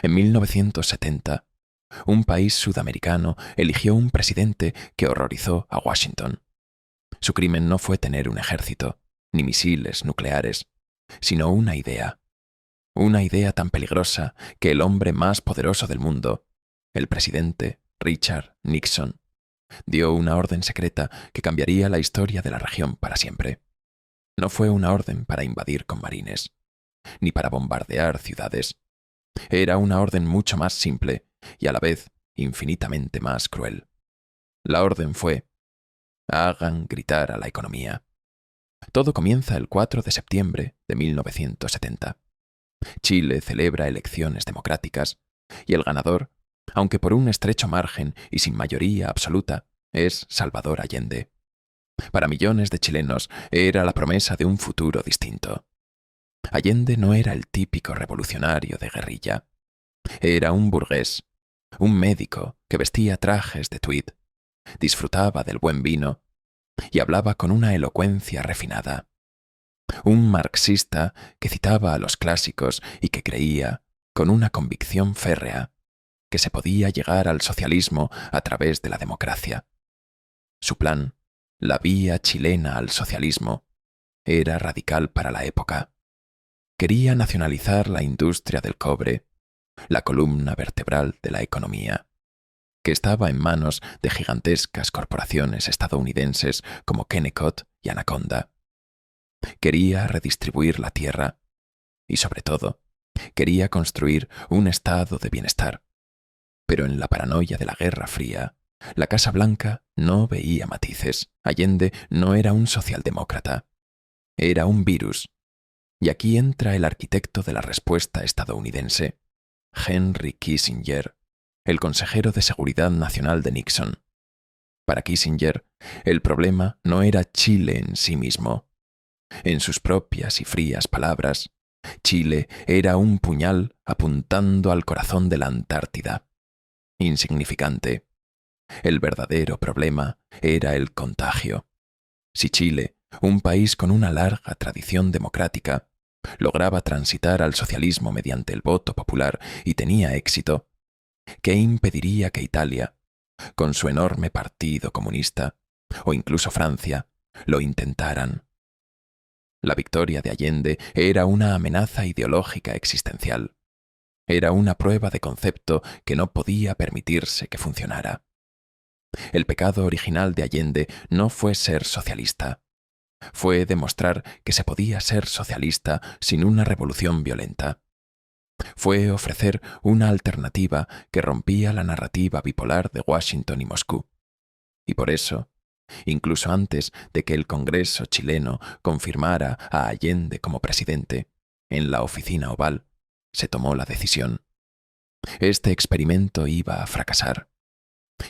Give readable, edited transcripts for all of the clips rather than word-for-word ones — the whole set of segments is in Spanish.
En 1970, un país sudamericano eligió un presidente que horrorizó a Washington. Su crimen no fue tener un ejército, ni misiles nucleares, sino una idea tan peligrosa que el hombre más poderoso del mundo, el presidente Richard Nixon, dio una orden secreta que cambiaría la historia de la región para siempre. No fue una orden para invadir con marines, ni para bombardear ciudades. Era una orden mucho más simple y a la vez infinitamente más cruel. La orden fue: hagan gritar a la economía. Todo comienza el 4 de septiembre de 1970. Chile celebra elecciones democráticas y el ganador, aunque por un estrecho margen y sin mayoría absoluta, es Salvador Allende. Para millones de chilenos era la promesa de un futuro distinto. Allende no era el típico revolucionario de guerrilla. Era un burgués, un médico que vestía trajes de tweed, disfrutaba del buen vino y hablaba con una elocuencia refinada. Un marxista que citaba a los clásicos y que creía, con una convicción férrea, que se podía llegar al socialismo a través de la democracia. Su plan, la vía chilena al socialismo, era radical para la época. Quería nacionalizar la industria del cobre, la columna vertebral de la economía, que estaba en manos de gigantescas corporaciones estadounidenses como Kennecott y Anaconda. Quería redistribuir la tierra y, sobre todo, quería construir un estado de bienestar. Pero en la paranoia de la Guerra Fría, la Casa Blanca no veía matices. Allende no era un socialdemócrata, era un virus. Y aquí entra el arquitecto de la respuesta estadounidense, Henry Kissinger, el consejero de Seguridad Nacional de Nixon. Para Kissinger, el problema no era Chile en sí mismo. En sus propias y frías palabras, Chile era un puñal apuntando al corazón de la Antártida. Insignificante. El verdadero problema era el contagio. Si Chile, un país con una larga tradición democrática, lograba transitar al socialismo mediante el voto popular y tenía éxito, ¿qué impediría que Italia, con su enorme partido comunista, o incluso Francia, lo intentaran? La victoria de Allende era una amenaza ideológica existencial. Era una prueba de concepto que no podía permitirse que funcionara. El pecado original de Allende no fue ser socialista. Fue demostrar que se podía ser socialista sin una revolución violenta. Fue ofrecer una alternativa que rompía la narrativa bipolar de Washington y Moscú. Y por eso, incluso antes de que el Congreso chileno confirmara a Allende como presidente, en la oficina oval, se tomó la decisión. Este experimento iba a fracasar,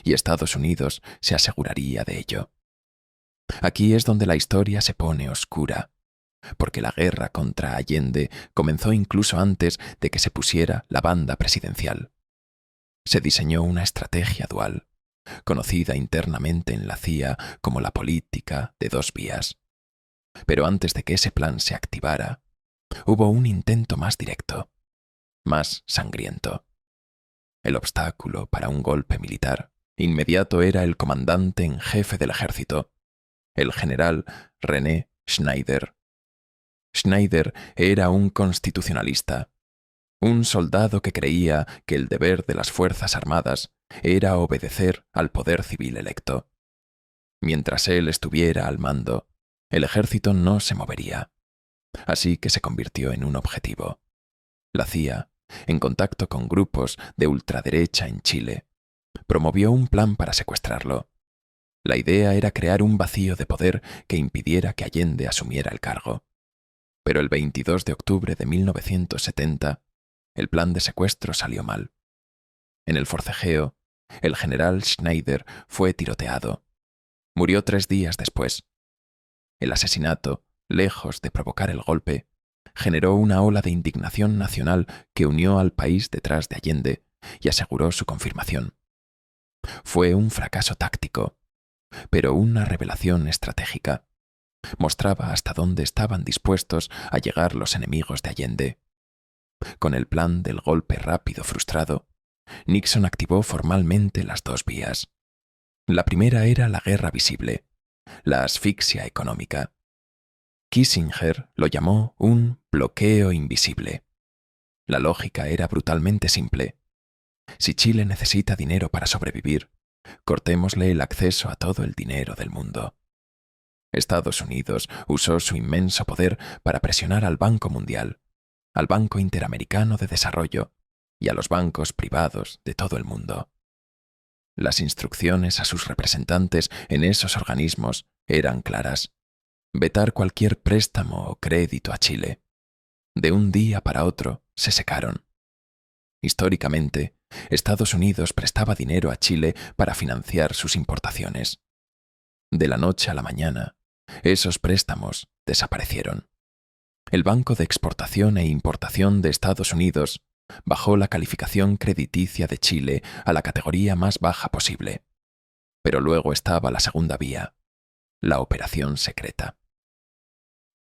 y Estados Unidos se aseguraría de ello. Aquí es donde la historia se pone oscura, porque la guerra contra Allende comenzó incluso antes de que se pusiera la banda presidencial. Se diseñó una estrategia dual, conocida internamente en la CIA como la política de dos vías. Pero antes de que ese plan se activara, hubo un intento más directo, más sangriento. El obstáculo para un golpe militar inmediato era el comandante en jefe del ejército, el general René Schneider. Schneider era un constitucionalista, un soldado que creía que el deber de las Fuerzas Armadas era obedecer al poder civil electo. Mientras él estuviera al mando, el ejército no se movería. Así que se convirtió en un objetivo. La CIA, en contacto con grupos de ultraderecha en Chile, promovió un plan para secuestrarlo. La idea era crear un vacío de poder que impidiera que Allende asumiera el cargo. Pero el 22 de octubre de 1970, el plan de secuestro salió mal. En el forcejeo, el general Schneider fue tiroteado. Murió 3 días después. El asesinato, lejos de provocar el golpe, generó una ola de indignación nacional que unió al país detrás de Allende y aseguró su confirmación. Fue un fracaso táctico, pero una revelación estratégica. Mostraba hasta dónde estaban dispuestos a llegar los enemigos de Allende. Con el plan del golpe rápido frustrado, Nixon activó formalmente las dos vías. La primera era la guerra visible, la asfixia económica. Kissinger lo llamó un bloqueo invisible. La lógica era brutalmente simple. Si Chile necesita dinero para sobrevivir, cortémosle el acceso a todo el dinero del mundo. Estados Unidos usó su inmenso poder para presionar al Banco Mundial, al Banco Interamericano de Desarrollo y a los bancos privados de todo el mundo. Las instrucciones a sus representantes en esos organismos eran claras: vetar cualquier préstamo o crédito a Chile. De un día para otro se secaron. Históricamente, Estados Unidos prestaba dinero a Chile para financiar sus importaciones. De la noche a la mañana, esos préstamos desaparecieron. El Banco de Exportación e Importación de Estados Unidos bajó la calificación crediticia de Chile a la categoría más baja posible. Pero luego estaba la segunda vía, la operación secreta.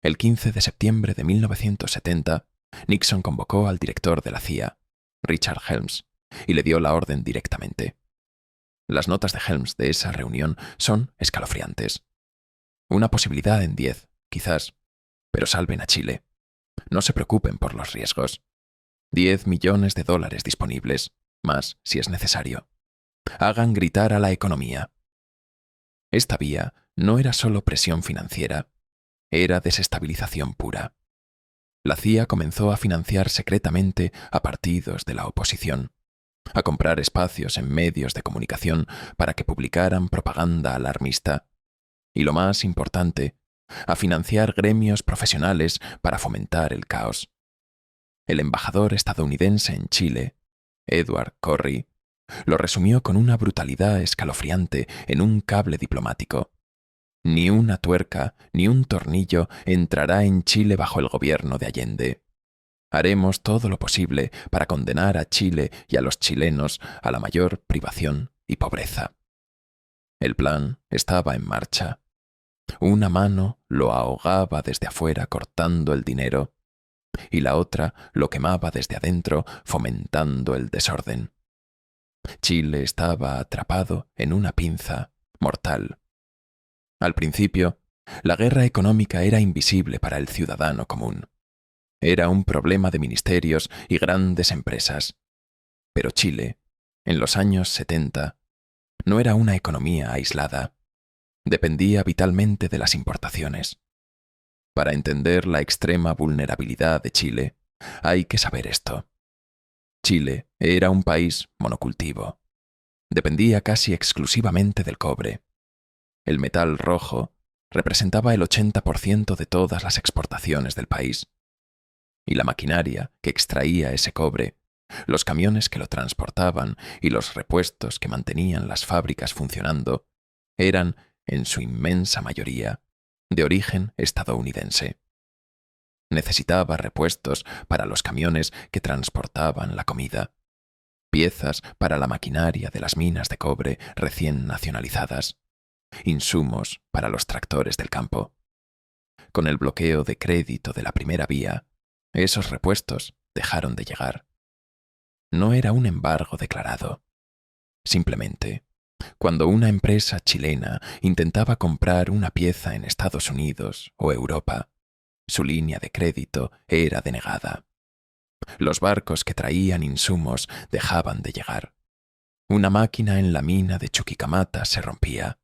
El 15 de septiembre de 1970, Nixon convocó al director de la CIA, Richard Helms, y le dio la orden directamente. Las notas de Helms de esa reunión son escalofriantes. Una posibilidad en 10, quizás, pero salven a Chile. No se preocupen por los riesgos. $10 millones disponibles, más si es necesario. Hagan gritar a la economía. Esta vía no era solo presión financiera, era desestabilización pura. La CIA comenzó a financiar secretamente a partidos de la oposición, a comprar espacios en medios de comunicación para que publicaran propaganda alarmista, y lo más importante, a financiar gremios profesionales para fomentar el caos. El embajador estadounidense en Chile, Edward Corry, lo resumió con una brutalidad escalofriante en un cable diplomático. Ni una tuerca ni un tornillo entrará en Chile bajo el gobierno de Allende. Haremos todo lo posible para condenar a Chile y a los chilenos a la mayor privación y pobreza. El plan estaba en marcha. Una mano lo ahogaba desde afuera cortando el dinero y la otra lo quemaba desde adentro fomentando el desorden. Chile estaba atrapado en una pinza mortal. Al principio, la guerra económica era invisible para el ciudadano común. Era un problema de ministerios y grandes empresas. Pero Chile, en los años 70, no era una economía aislada. Dependía vitalmente de las importaciones. Para entender la extrema vulnerabilidad de Chile, hay que saber esto. Chile era un país monocultivo. Dependía casi exclusivamente del cobre. El metal rojo representaba el 80% de todas las exportaciones del país. Y la maquinaria que extraía ese cobre, los camiones que lo transportaban y los repuestos que mantenían las fábricas funcionando, eran, en su inmensa mayoría, de origen estadounidense. Necesitaba repuestos para los camiones que transportaban la comida, piezas para la maquinaria de las minas de cobre recién nacionalizadas, insumos para los tractores del campo. Con el bloqueo de crédito de la primera vía, esos repuestos dejaron de llegar. No era un embargo declarado. Simplemente, cuando una empresa chilena intentaba comprar una pieza en Estados Unidos o Europa, su línea de crédito era denegada. Los barcos que traían insumos dejaban de llegar. Una máquina en la mina de Chuquicamata se rompía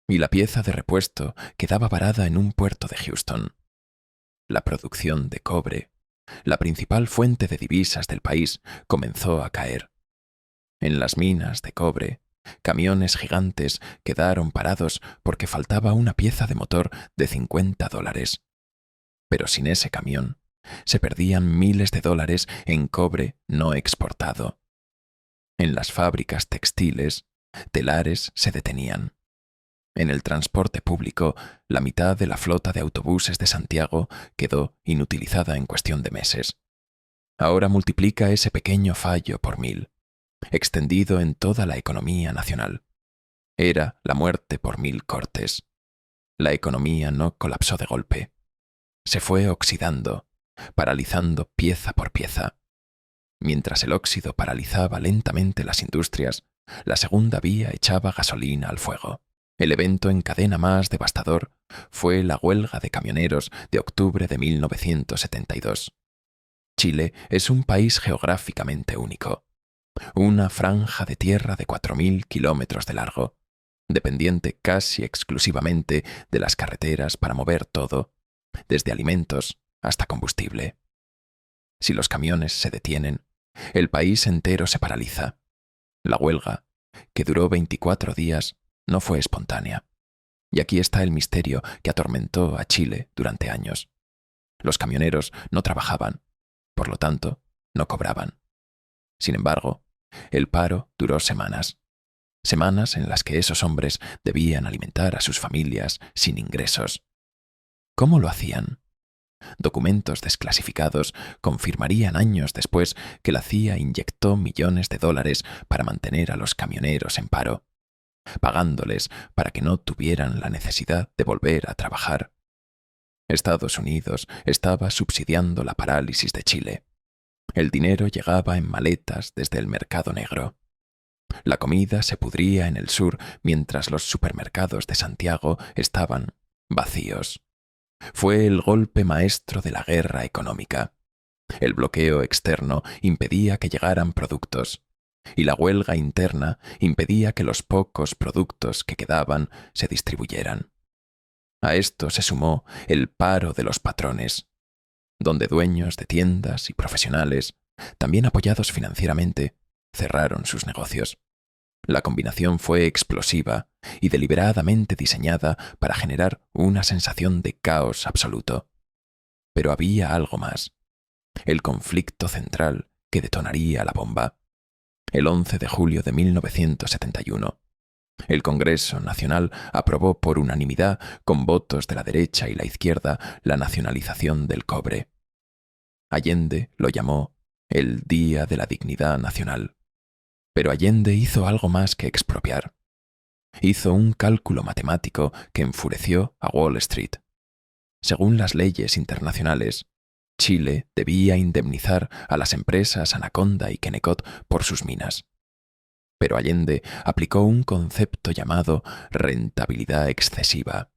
y la pieza de repuesto quedaba varada en un puerto de Houston. La producción de cobre, la principal fuente de divisas del país, comenzó a caer. En las minas de cobre, camiones gigantes quedaron parados porque faltaba una pieza de motor de $50. Pero sin ese camión, se perdían miles de dólares en cobre no exportado. En las fábricas textiles, telares se detenían. En el transporte público, la mitad de la flota de autobuses de Santiago quedó inutilizada en cuestión de meses. Ahora multiplica ese pequeño fallo por 1000, extendido en toda la economía nacional. Era la muerte por 1000 cortes. La economía no colapsó de golpe. Se fue oxidando, paralizando pieza por pieza. Mientras el óxido paralizaba lentamente las industrias, la segunda vía echaba gasolina al fuego. El evento en cadena más devastador fue la huelga de camioneros de octubre de 1972. Chile es un país geográficamente único. Una franja de tierra de 4.000 kilómetros de largo, dependiente casi exclusivamente de las carreteras para mover todo, desde alimentos hasta combustible. Si los camiones se detienen, el país entero se paraliza. La huelga, que duró 24 días, no fue espontánea. Y aquí está el misterio que atormentó a Chile durante años. Los camioneros no trabajaban, por lo tanto, no cobraban. Sin embargo, el paro duró semanas. Semanas en las que esos hombres debían alimentar a sus familias sin ingresos. ¿Cómo lo hacían? Documentos desclasificados confirmarían años después que la CIA inyectó millones de dólares para mantener a los camioneros en paro, pagándoles para que no tuvieran la necesidad de volver a trabajar. Estados Unidos estaba subsidiando la parálisis de Chile. El dinero llegaba en maletas desde el mercado negro. La comida se pudría en el sur mientras los supermercados de Santiago estaban vacíos. Fue el golpe maestro de la guerra económica. El bloqueo externo impedía que llegaran productos, y la huelga interna impedía que los pocos productos que quedaban se distribuyeran. A esto se sumó el paro de los patrones, donde dueños de tiendas y profesionales, también apoyados financieramente, cerraron sus negocios. La combinación fue explosiva y deliberadamente diseñada para generar una sensación de caos absoluto. Pero había algo más. El conflicto central que detonaría la bomba. El 11 de julio de 1971. El Congreso Nacional aprobó por unanimidad, con votos de la derecha y la izquierda, la nacionalización del cobre. Allende lo llamó el Día de la Dignidad Nacional. Pero Allende hizo algo más que expropiar. Hizo un cálculo matemático que enfureció a Wall Street. Según las leyes internacionales, Chile debía indemnizar a las empresas Anaconda y Kennecott por sus minas. Pero Allende aplicó un concepto llamado rentabilidad excesiva.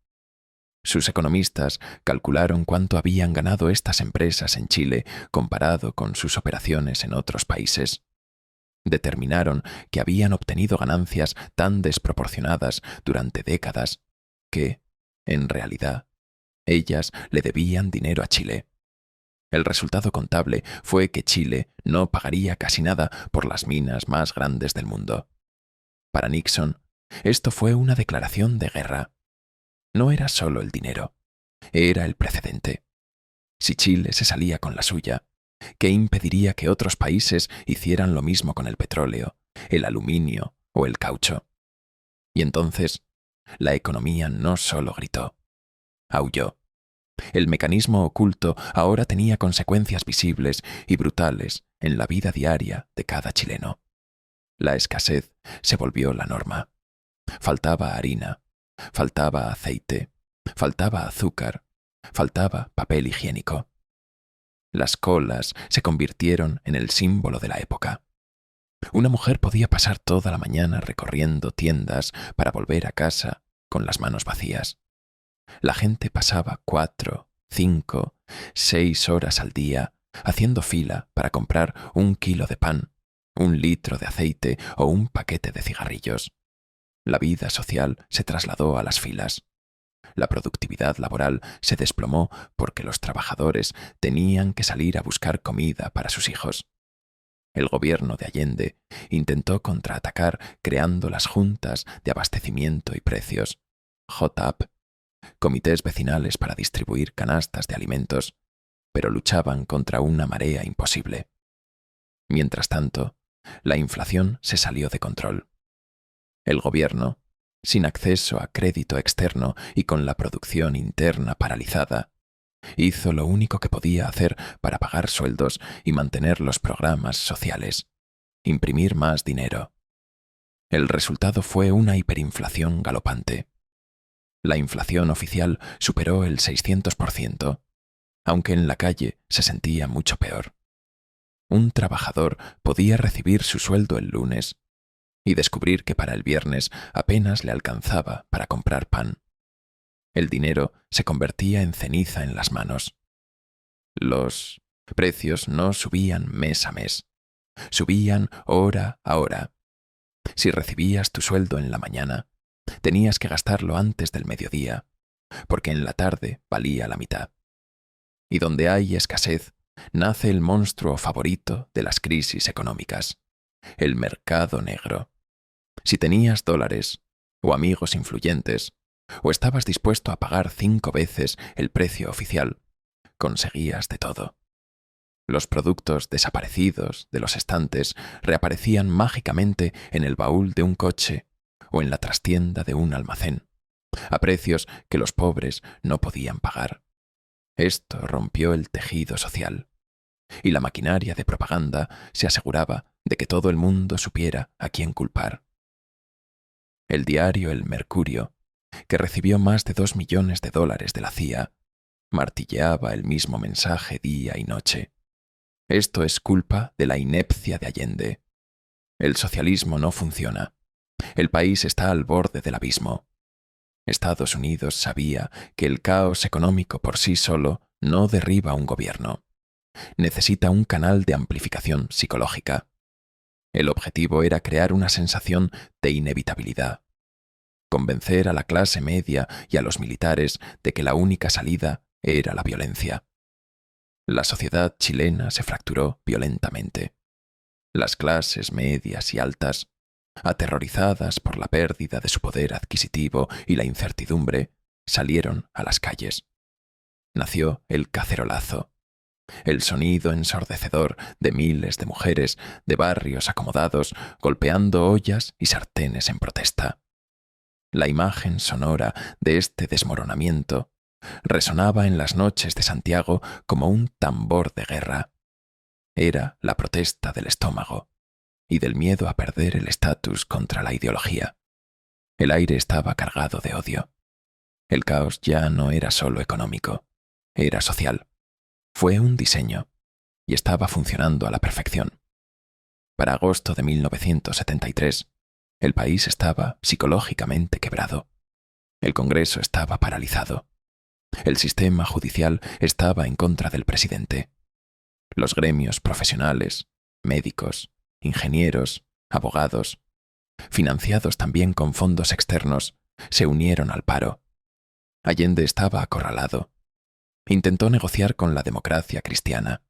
Sus economistas calcularon cuánto habían ganado estas empresas en Chile comparado con sus operaciones en otros países. Determinaron que habían obtenido ganancias tan desproporcionadas durante décadas que, en realidad, ellas le debían dinero a Chile. El resultado contable fue que Chile no pagaría casi nada por las minas más grandes del mundo. Para Nixon, esto fue una declaración de guerra. No era solo el dinero, era el precedente. Si Chile se salía con la suya, ¿qué impediría que otros países hicieran lo mismo con el petróleo, el aluminio o el caucho? Y entonces, la economía no solo gritó, aulló. El mecanismo oculto ahora tenía consecuencias visibles y brutales en la vida diaria de cada chileno. La escasez se volvió la norma. Faltaba harina, faltaba aceite, faltaba azúcar, faltaba papel higiénico. Las colas se convirtieron en el símbolo de la época. Una mujer podía pasar toda la mañana recorriendo tiendas para volver a casa con las manos vacías. La gente pasaba 4, 5, 6 horas al día haciendo fila para comprar 1 kilo de pan, 1 litro de aceite o un paquete de cigarrillos. La vida social se trasladó a las filas. La productividad laboral se desplomó porque los trabajadores tenían que salir a buscar comida para sus hijos. El gobierno de Allende intentó contraatacar creando las juntas de abastecimiento y precios, JAP, comités vecinales para distribuir canastas de alimentos, pero luchaban contra una marea imposible. Mientras tanto, la inflación se salió de control. El gobierno, sin acceso a crédito externo y con la producción interna paralizada, hizo lo único que podía hacer para pagar sueldos y mantener los programas sociales, imprimir más dinero. El resultado fue una hiperinflación galopante. La inflación oficial superó el 600%, aunque en la calle se sentía mucho peor. un trabajador podía recibir su sueldo el lunes y descubrir que para el viernes apenas le alcanzaba para comprar pan. El dinero se convertía en ceniza en las manos. Los precios no subían mes a mes, subían hora a hora. Si recibías tu sueldo en la mañana, tenías que gastarlo antes del mediodía, porque en la tarde valía la mitad. Y donde hay escasez, nace el monstruo favorito de las crisis económicas, el mercado negro. Si tenías dólares, o amigos influyentes, o estabas dispuesto a pagar 5 veces el precio oficial, conseguías de todo. Los productos desaparecidos de los estantes reaparecían mágicamente en el baúl de un coche o en la trastienda de un almacén, a precios que los pobres no podían pagar. Esto rompió el tejido social, y la maquinaria de propaganda se aseguraba de que todo el mundo supiera a quién culpar. El diario El Mercurio, que recibió más de $2 millones de la CIA, martilleaba el mismo mensaje día y noche. Esto es culpa de la inepcia de Allende. El socialismo no funciona. El país está al borde del abismo. Estados Unidos sabía que el caos económico por sí solo no derriba un gobierno. Necesita un canal de amplificación psicológica. El objetivo era crear una sensación de inevitabilidad. Convencer a la clase media y a los militares de que la única salida era la violencia. La sociedad chilena se fracturó violentamente. Las clases medias y altas, aterrorizadas por la pérdida de su poder adquisitivo y la incertidumbre, salieron a las calles. Nació el cacerolazo, el sonido ensordecedor de miles de mujeres de barrios acomodados golpeando ollas y sartenes en protesta. La imagen sonora de este desmoronamiento resonaba en las noches de Santiago como un tambor de guerra. Era la protesta del estómago y del miedo a perder el estatus contra la ideología. El aire estaba cargado de odio. El caos ya no era solo económico, era social. Fue un diseño y estaba funcionando a la perfección. Para agosto de 1973, el país estaba psicológicamente quebrado. El Congreso estaba paralizado. El sistema judicial estaba en contra del presidente. Los gremios profesionales, médicos, ingenieros, abogados, financiados también con fondos externos, se unieron al paro. Allende estaba acorralado. Intentó negociar con la democracia cristiana.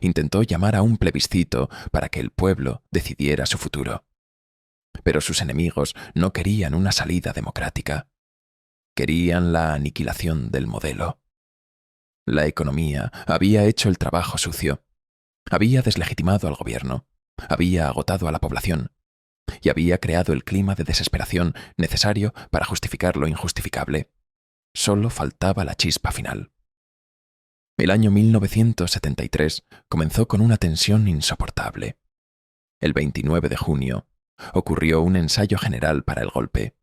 Intentó llamar a un plebiscito para que el pueblo decidiera su futuro. Pero sus enemigos no querían una salida democrática. Querían la aniquilación del modelo. La economía había hecho el trabajo sucio. Había deslegitimado al gobierno. Había agotado a la población. Y había creado el clima de desesperación necesario para justificar lo injustificable. Solo faltaba la chispa final. El año 1973 comenzó con una tensión insoportable. El 29 de junio ocurrió un ensayo general para el golpe.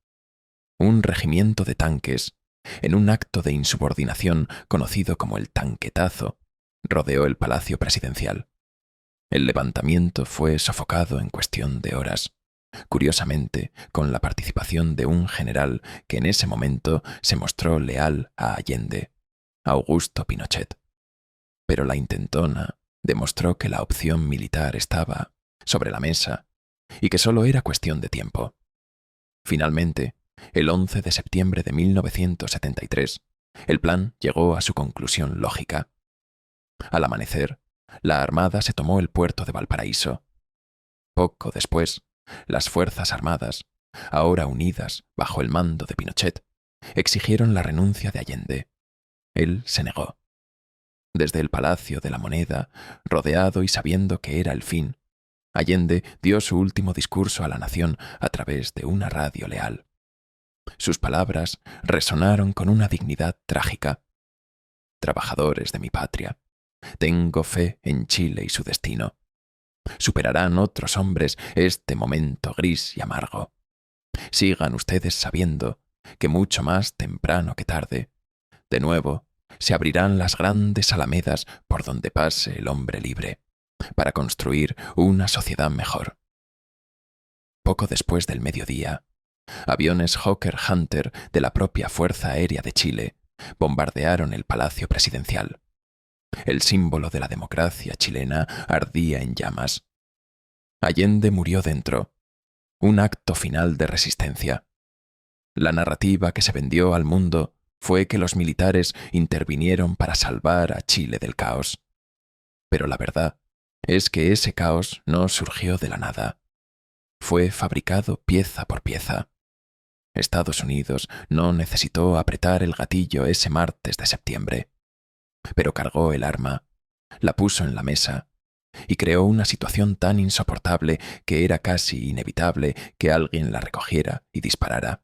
Un regimiento de tanques, en un acto de insubordinación conocido como el tanquetazo, rodeó el palacio presidencial. El levantamiento fue sofocado en cuestión de horas, curiosamente con la participación de un general que en ese momento se mostró leal a Allende, Augusto Pinochet. Pero la intentona demostró que la opción militar estaba sobre la mesa y que solo era cuestión de tiempo. Finalmente, el 11 de septiembre de 1973, el plan llegó a su conclusión lógica. Al amanecer, la Armada se tomó el puerto de Valparaíso. Poco después, las Fuerzas Armadas, ahora unidas bajo el mando de Pinochet, exigieron la renuncia de Allende. Él se negó. Desde el Palacio de la Moneda, rodeado y sabiendo que era el fin, Allende dio su último discurso a la nación a través de una radio leal. Sus palabras resonaron con una dignidad trágica. Trabajadores de mi patria, tengo fe en Chile y su destino. Superarán otros hombres este momento gris y amargo. Sigan ustedes sabiendo que mucho más temprano que tarde, de nuevo, se abrirán las grandes alamedas por donde pase el hombre libre. para construir una sociedad mejor. Poco después del mediodía, aviones Hawker Hunter de la propia Fuerza Aérea de Chile bombardearon el Palacio Presidencial. El símbolo de la democracia chilena ardía en llamas. Allende murió dentro, un acto final de resistencia. La narrativa que se vendió al mundo fue que los militares intervinieron para salvar a Chile del caos. Pero la verdad es que ese caos no surgió de la nada. Fue fabricado pieza por pieza. Estados Unidos no necesitó apretar el gatillo ese martes de septiembre, pero cargó el arma, la puso en la mesa y creó una situación tan insoportable que era casi inevitable que alguien la recogiera y disparara.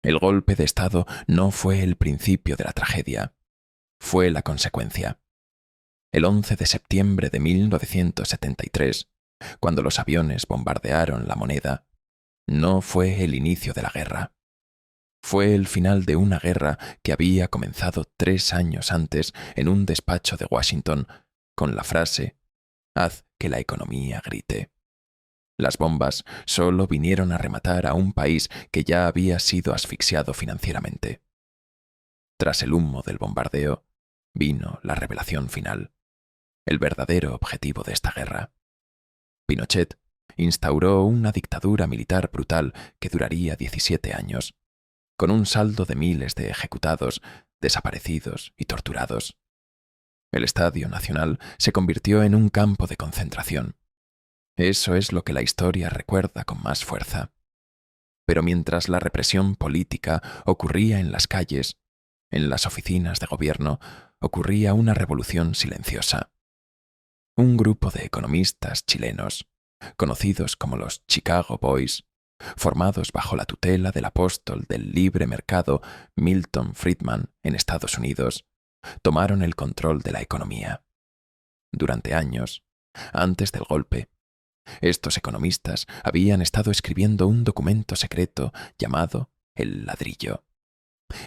El golpe de Estado no fue el principio de la tragedia, fue la consecuencia. El 11 de septiembre de 1973, cuando los aviones bombardearon La Moneda, no fue el inicio de la guerra. Fue el final de una guerra que había comenzado 3 años antes en un despacho de Washington con la frase «Haz que la economía grite». Las bombas solo vinieron a rematar a un país que ya había sido asfixiado financieramente. Tras el humo del bombardeo, vino la revelación final, el verdadero objetivo de esta guerra. Pinochet instauró una dictadura militar brutal que duraría 17 años, con un saldo de miles de ejecutados, desaparecidos y torturados. El Estadio Nacional se convirtió en un campo de concentración. Eso es lo que la historia recuerda con más fuerza. Pero mientras la represión política ocurría en las calles, en las oficinas de gobierno, ocurría una revolución silenciosa. Un grupo de economistas chilenos, conocidos como los Chicago Boys, formados bajo la tutela del apóstol del libre mercado Milton Friedman en Estados Unidos, tomaron el control de la economía. Durante años, antes del golpe, estos economistas habían estado escribiendo un documento secreto llamado El Ladrillo.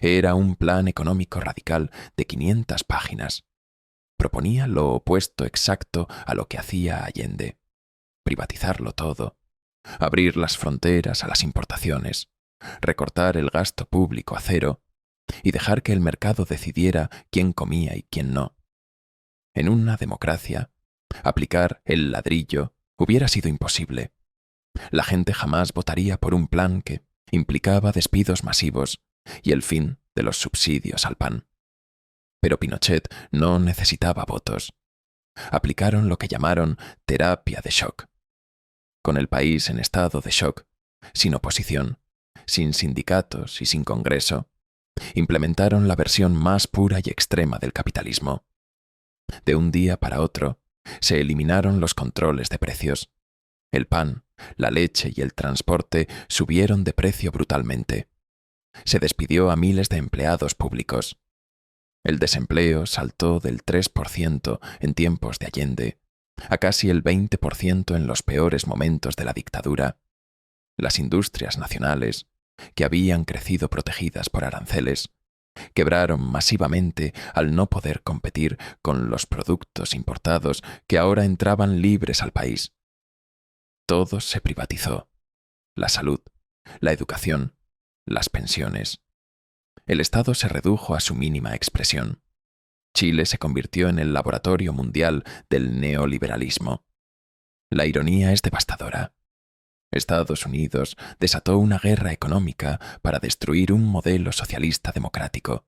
Era un plan económico radical de 500 páginas. Proponía lo opuesto exacto a lo que hacía Allende: privatizarlo todo, abrir las fronteras a las importaciones, recortar el gasto público a cero y dejar que el mercado decidiera quién comía y quién no. En una democracia, aplicar el ladrillo hubiera sido imposible. La gente jamás votaría por un plan que implicaba despidos masivos y el fin de los subsidios al pan. Pero Pinochet no necesitaba votos. Aplicaron lo que llamaron terapia de shock. Con el país en estado de shock, sin oposición, sin sindicatos y sin Congreso, implementaron la versión más pura y extrema del capitalismo. De un día para otro, se eliminaron los controles de precios. El pan, la leche y el transporte subieron de precio brutalmente. Se despidió a miles de empleados públicos. El desempleo saltó del 3% en tiempos de Allende a casi el 20% en los peores momentos de la dictadura. Las industrias nacionales, que habían crecido protegidas por aranceles, quebraron masivamente al no poder competir con los productos importados que ahora entraban libres al país. Todo se privatizó: la salud, la educación, las pensiones. El Estado se redujo a su mínima expresión. Chile se convirtió en el laboratorio mundial del neoliberalismo. La ironía es devastadora. Estados Unidos desató una guerra económica para destruir un modelo socialista democrático,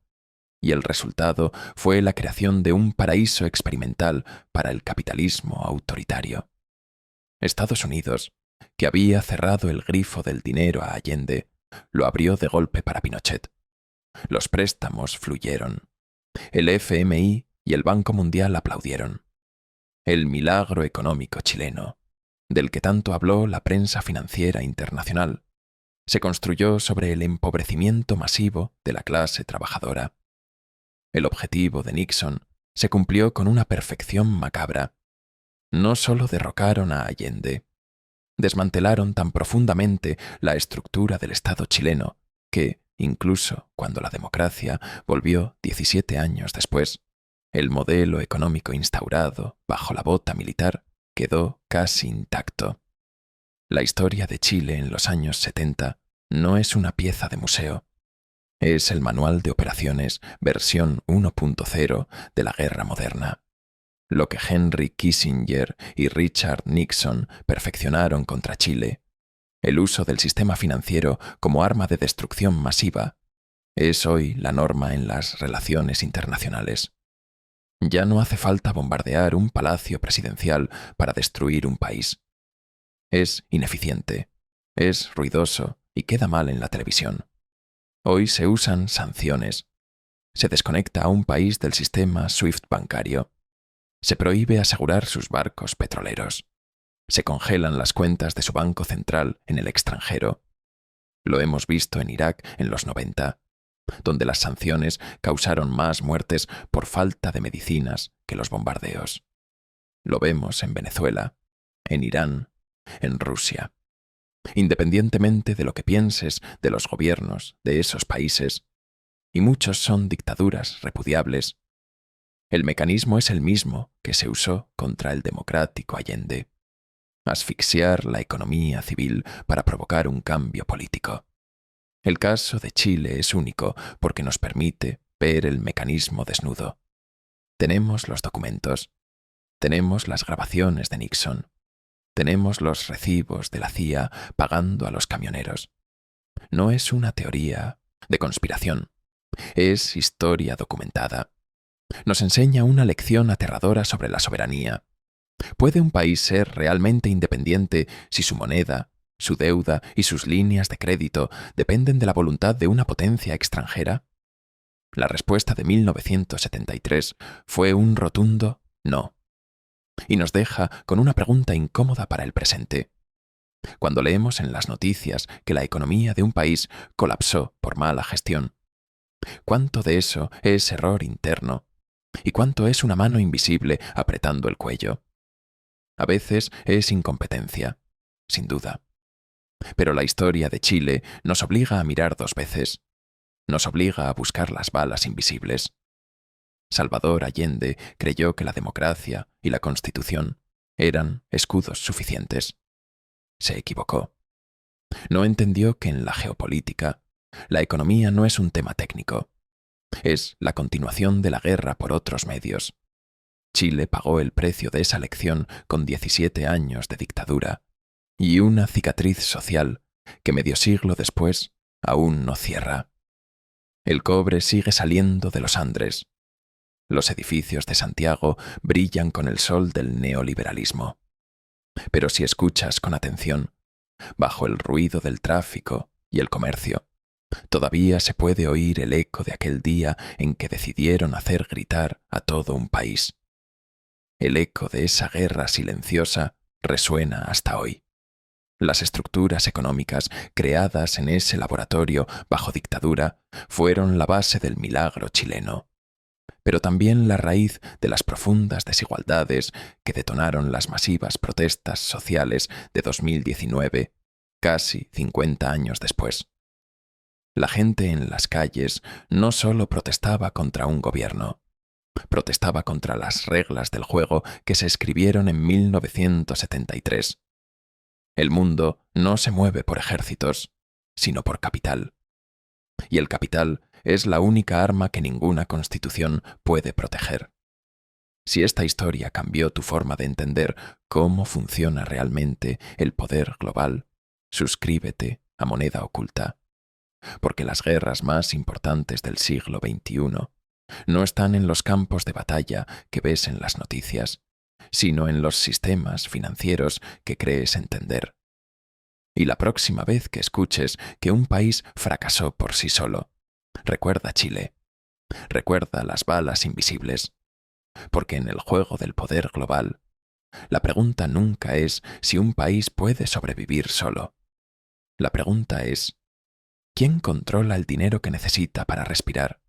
y el resultado fue la creación de un paraíso experimental para el capitalismo autoritario. Estados Unidos, que había cerrado el grifo del dinero a Allende, lo abrió de golpe para Pinochet. Los préstamos fluyeron. El FMI y el Banco Mundial aplaudieron. El milagro económico chileno, del que tanto habló la prensa financiera internacional, se construyó sobre el empobrecimiento masivo de la clase trabajadora. El objetivo de Nixon se cumplió con una perfección macabra. No solo derrocaron a Allende, desmantelaron tan profundamente la estructura del Estado chileno que, incluso cuando la democracia volvió 17 años después, el modelo económico instaurado bajo la bota militar quedó casi intacto. La historia de Chile en los años 70 no es una pieza de museo. Es el manual de operaciones versión 1.0 de la guerra moderna. Lo que Henry Kissinger y Richard Nixon perfeccionaron contra Chile, el uso del sistema financiero como arma de destrucción masiva, es hoy la norma en las relaciones internacionales. Ya no hace falta bombardear un palacio presidencial para destruir un país. Es ineficiente, es ruidoso y queda mal en la televisión. Hoy se usan sanciones. Se desconecta a un país del sistema SWIFT bancario. Se prohíbe asegurar sus barcos petroleros. Se congelan las cuentas de su banco central en el extranjero. Lo hemos visto en Irak en los 90, donde las sanciones causaron más muertes por falta de medicinas que los bombardeos. Lo vemos en Venezuela, en Irán, en Rusia. Independientemente de lo que pienses de los gobiernos de esos países, y muchos son dictaduras repudiables, el mecanismo es el mismo que se usó contra el democrático Allende: asfixiar la economía civil para provocar un cambio político. El caso de Chile es único porque nos permite ver el mecanismo desnudo. Tenemos los documentos, tenemos las grabaciones de Nixon, tenemos los recibos de la CIA pagando a los camioneros. No es una teoría de conspiración, es historia documentada. Nos enseña una lección aterradora sobre la soberanía. ¿Puede un país ser realmente independiente si su moneda, su deuda y sus líneas de crédito dependen de la voluntad de una potencia extranjera? La respuesta de 1973 fue un rotundo no. Y nos deja con una pregunta incómoda para el presente. Cuando leemos en las noticias que la economía de un país colapsó por mala gestión, ¿cuánto de eso es error interno? ¿Y cuánto es una mano invisible apretando el cuello? A veces es incompetencia, sin duda. Pero la historia de Chile nos obliga a mirar dos veces. Nos obliga a buscar las balas invisibles. Salvador Allende creyó que la democracia y la Constitución eran escudos suficientes. Se equivocó. No entendió que en la geopolítica, la economía no es un tema técnico. Es la continuación de la guerra por otros medios. Chile pagó el precio de esa lección con 17 años de dictadura y una cicatriz social que medio siglo después aún no cierra. El cobre sigue saliendo de los Andes. Los edificios de Santiago brillan con el sol del neoliberalismo. Pero si escuchas con atención, bajo el ruido del tráfico y el comercio, todavía se puede oír el eco de aquel día en que decidieron hacer gritar a todo un país. El eco de esa guerra silenciosa resuena hasta hoy. Las estructuras económicas creadas en ese laboratorio bajo dictadura fueron la base del milagro chileno, pero también la raíz de las profundas desigualdades que detonaron las masivas protestas sociales de 2019, casi 50 años después. La gente en las calles no solo protestaba contra un gobierno, protestaba contra las reglas del juego que se escribieron en 1973. El mundo no se mueve por ejércitos, sino por capital. Y el capital es la única arma que ninguna constitución puede proteger. Si esta historia cambió tu forma de entender cómo funciona realmente el poder global, suscríbete a Moneda Oculta, porque las guerras más importantes del siglo XXI no están en los campos de batalla que ves en las noticias, sino en los sistemas financieros que crees entender. Y la próxima vez que escuches que un país fracasó por sí solo, recuerda Chile, recuerda las balas invisibles, porque en el juego del poder global, la pregunta nunca es si un país puede sobrevivir solo. La pregunta es, ¿quién controla el dinero que necesita para respirar?